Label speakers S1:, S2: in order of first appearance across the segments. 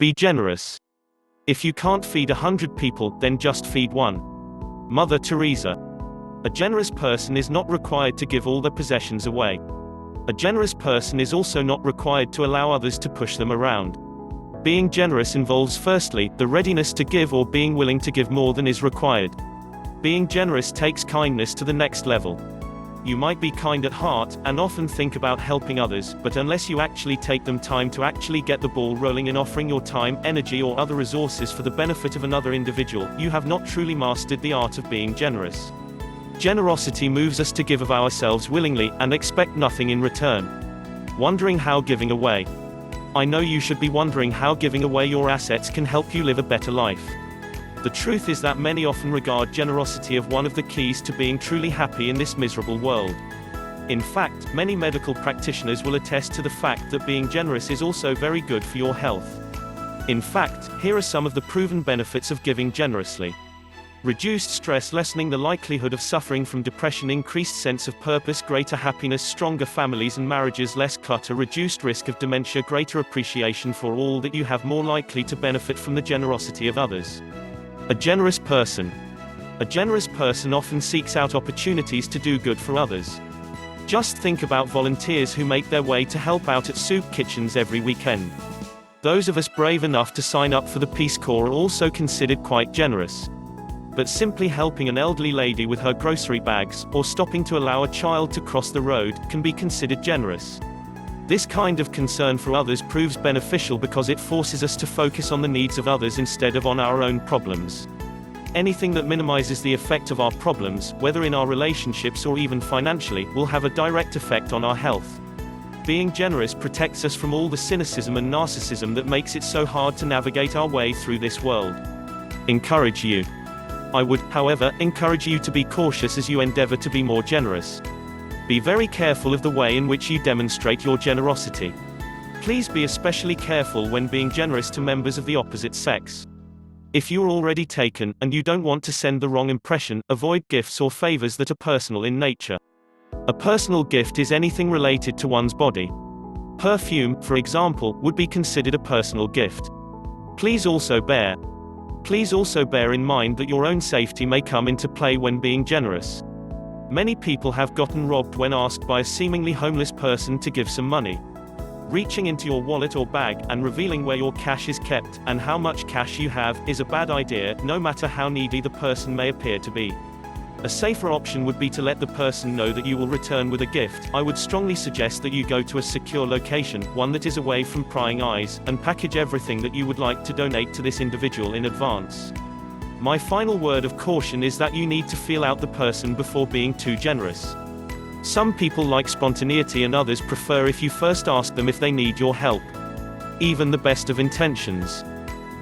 S1: Be generous. If you can't feed 100 people, then just feed one. Mother Teresa. A generous person is not required to give all their possessions away. A generous person is also not required to allow others to push them around. Being generous involves firstly, the readiness to give or being willing to give more than is required. Being generous takes kindness to the next level. You might be kind at heart, and often think about helping others, but unless you actually take them time to actually get the ball rolling in offering your time, energy or other resources for the benefit of another individual, you have not truly mastered the art of being generous. Generosity moves us to give of ourselves willingly, and expect nothing in return. Wondering how giving away? I know you should be wondering how giving away your assets can help you live a better life. The truth is that many often regard generosity as one of the keys to being truly happy in this miserable world. In fact, many medical practitioners will attest to the fact that being generous is also very good for your health. In fact, here are some of the proven benefits of giving generously. Reduced stress, lessening the likelihood of suffering from depression, increased sense of purpose, greater happiness, stronger families and marriages, less clutter, reduced risk of dementia, greater appreciation for all that you have, more likely to benefit from the generosity of others. A generous person. A generous person often seeks out opportunities to do good for others. Just think about volunteers who make their way to help out at soup kitchens every weekend. Those of us brave enough to sign up for the Peace Corps are also considered quite generous. But simply helping an elderly lady with her grocery bags, or stopping to allow a child to cross the road, can be considered generous. This kind of concern for others proves beneficial because it forces us to focus on the needs of others instead of on our own problems. Anything that minimizes the effect of our problems, whether in our relationships or even financially, will have a direct effect on our health. Being generous protects us from all the cynicism and narcissism that makes it so hard to navigate our way through this world. Encourage you. I would, however, encourage you to be cautious as you endeavor to be more generous. Be very careful of the way in which you demonstrate your generosity. Please be especially careful when being generous to members of the opposite sex. If you are already taken, and you don't want to send the wrong impression, avoid gifts or favors that are personal in nature. A personal gift is anything related to one's body. Perfume, for example, would be considered a personal gift. Please also bear in mind that your own safety may come into play when being generous. Many people have gotten robbed when asked by a seemingly homeless person to give some money. Reaching into your wallet or bag, and revealing where your cash is kept, and how much cash you have, is a bad idea, no matter how needy the person may appear to be. A safer option would be to let the person know that you will return with a gift. I would strongly suggest that you go to a secure location, one that is away from prying eyes, and package everything that you would like to donate to this individual in advance. My final word of caution is that you need to feel out the person before being too generous. Some people like spontaneity and others prefer if you first ask them if they need your help. Even the best of intentions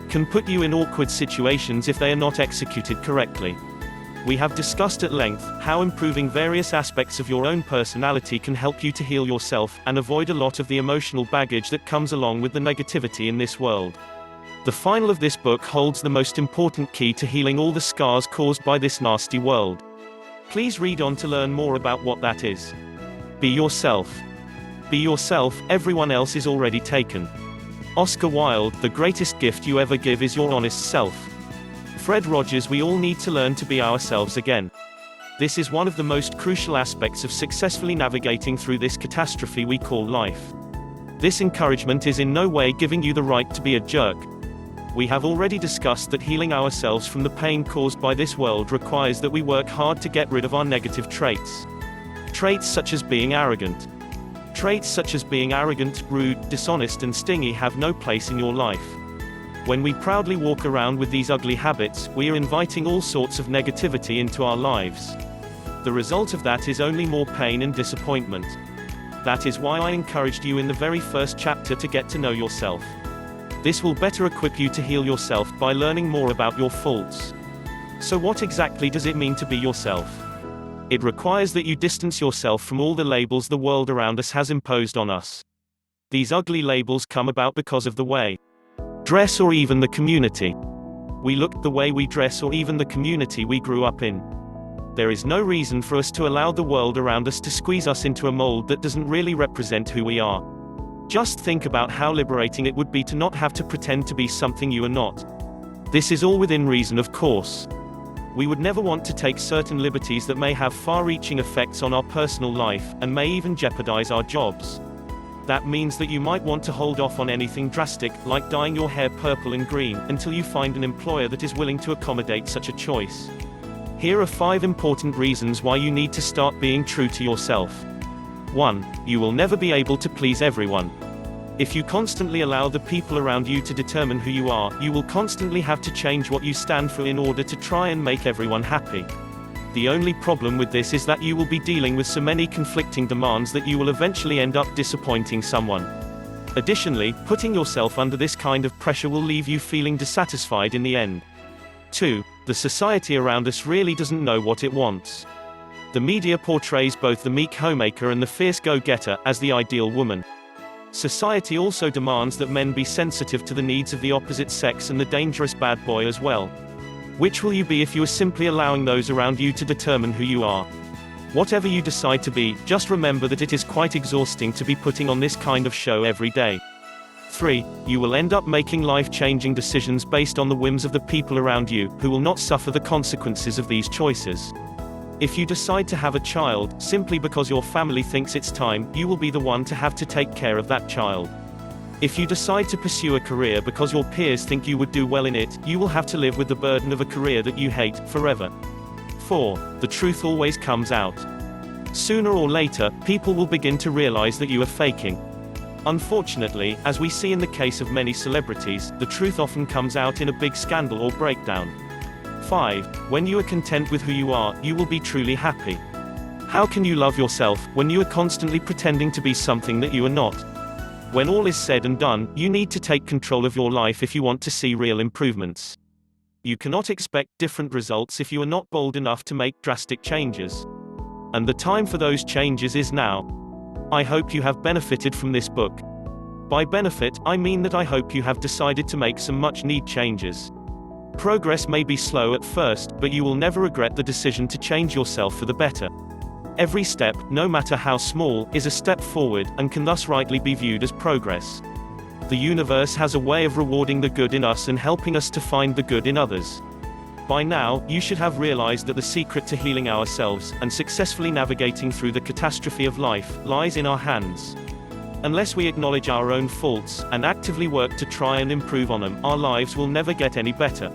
S1: can put you in awkward situations if they are not executed correctly. We have discussed at length how improving various aspects of your own personality can help you to heal yourself, and avoid a lot of the emotional baggage that comes along with the negativity in this world. The final of this book holds the most important key to healing all the scars caused by this nasty world. Please read on to learn more about what that is. Be yourself. Be yourself, everyone else is already taken. Oscar Wilde, the greatest gift you ever give is your honest self. Fred Rogers, we all need to learn to be ourselves again. This is one of the most crucial aspects of successfully navigating through this catastrophe we call life. This encouragement is in no way giving you the right to be a jerk. We have already discussed that healing ourselves from the pain caused by this world requires that we work hard to get rid of our negative traits. Traits such as being arrogant. Traits such as being arrogant, rude, dishonest and stingy have no place in your life. When we proudly walk around with these ugly habits, we are inviting all sorts of negativity into our lives. The result of that is only more pain and disappointment. That is why I encouraged you in the very first chapter to get to know yourself. This will better equip you to heal yourself by learning more about your faults. So what exactly does it mean to be yourself? It requires that you distance yourself from all the labels the world around us has imposed on us. These ugly labels come about because of the way dress or even the community we look, the way we dress or even the community we grew up in. There is no reason for us to allow the world around us to squeeze us into a mold that doesn't really represent who we are. Just think about how liberating it would be to not have to pretend to be something you are not. This is all within reason, of course. We would never want to take certain liberties that may have far-reaching effects on our personal life, and may even jeopardize our jobs. That means that you might want to hold off on anything drastic, like dyeing your hair purple and green, until you find an employer that is willing to accommodate such a choice. Here are 5 important reasons why you need to start being true to yourself. 1. You will never be able to please everyone. If you constantly allow the people around you to determine who you are, you will constantly have to change what you stand for in order to try and make everyone happy. The only problem with this is that you will be dealing with so many conflicting demands that you will eventually end up disappointing someone. Additionally, putting yourself under this kind of pressure will leave you feeling dissatisfied in the end. 2. The society around us really doesn't know what it wants. The media portrays both the meek homemaker and the fierce go-getter as the ideal woman. Society also demands that men be sensitive to the needs of the opposite sex and the dangerous bad boy as well. Which will you be if you are simply allowing those around you to determine who you are? Whatever you decide to be, just remember that it is quite exhausting to be putting on this kind of show every day. 3. You will end up making life-changing decisions based on the whims of the people around you, who will not suffer the consequences of these choices. If you decide to have a child, simply because your family thinks it's time, you will be the one to have to take care of that child. If you decide to pursue a career because your peers think you would do well in it, you will have to live with the burden of a career that you hate, forever. 4. The truth always comes out. Sooner or later, people will begin to realize that you are faking. Unfortunately, as we see in the case of many celebrities, the truth often comes out in a big scandal or breakdown. 5. When you are content with who you are, you will be truly happy. How can you love yourself when you are constantly pretending to be something that you are not? When all is said and done, you need to take control of your life if you want to see real improvements. You cannot expect different results if you are not bold enough to make drastic changes. And the time for those changes is now. I hope you have benefited from this book. By benefit, I mean that I hope you have decided to make some much-needed changes. Progress may be slow at first, but you will never regret the decision to change yourself for the better. Every step, no matter how small, is a step forward, and can thus rightly be viewed as progress. The universe has a way of rewarding the good in us and helping us to find the good in others. By now, you should have realized that the secret to healing ourselves, and successfully navigating through the catastrophe of life, lies in our hands. Unless we acknowledge our own faults, and actively work to try and improve on them, our lives will never get any better.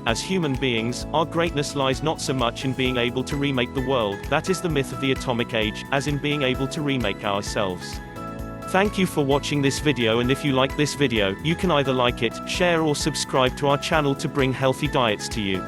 S1: As human beings, our greatness lies not so much in being able to remake the world, that is the myth of the atomic age, as in being able to remake ourselves. Thank you for watching this video, and if you like this video, you can either like it, share or subscribe to our channel to bring healthy diets to you.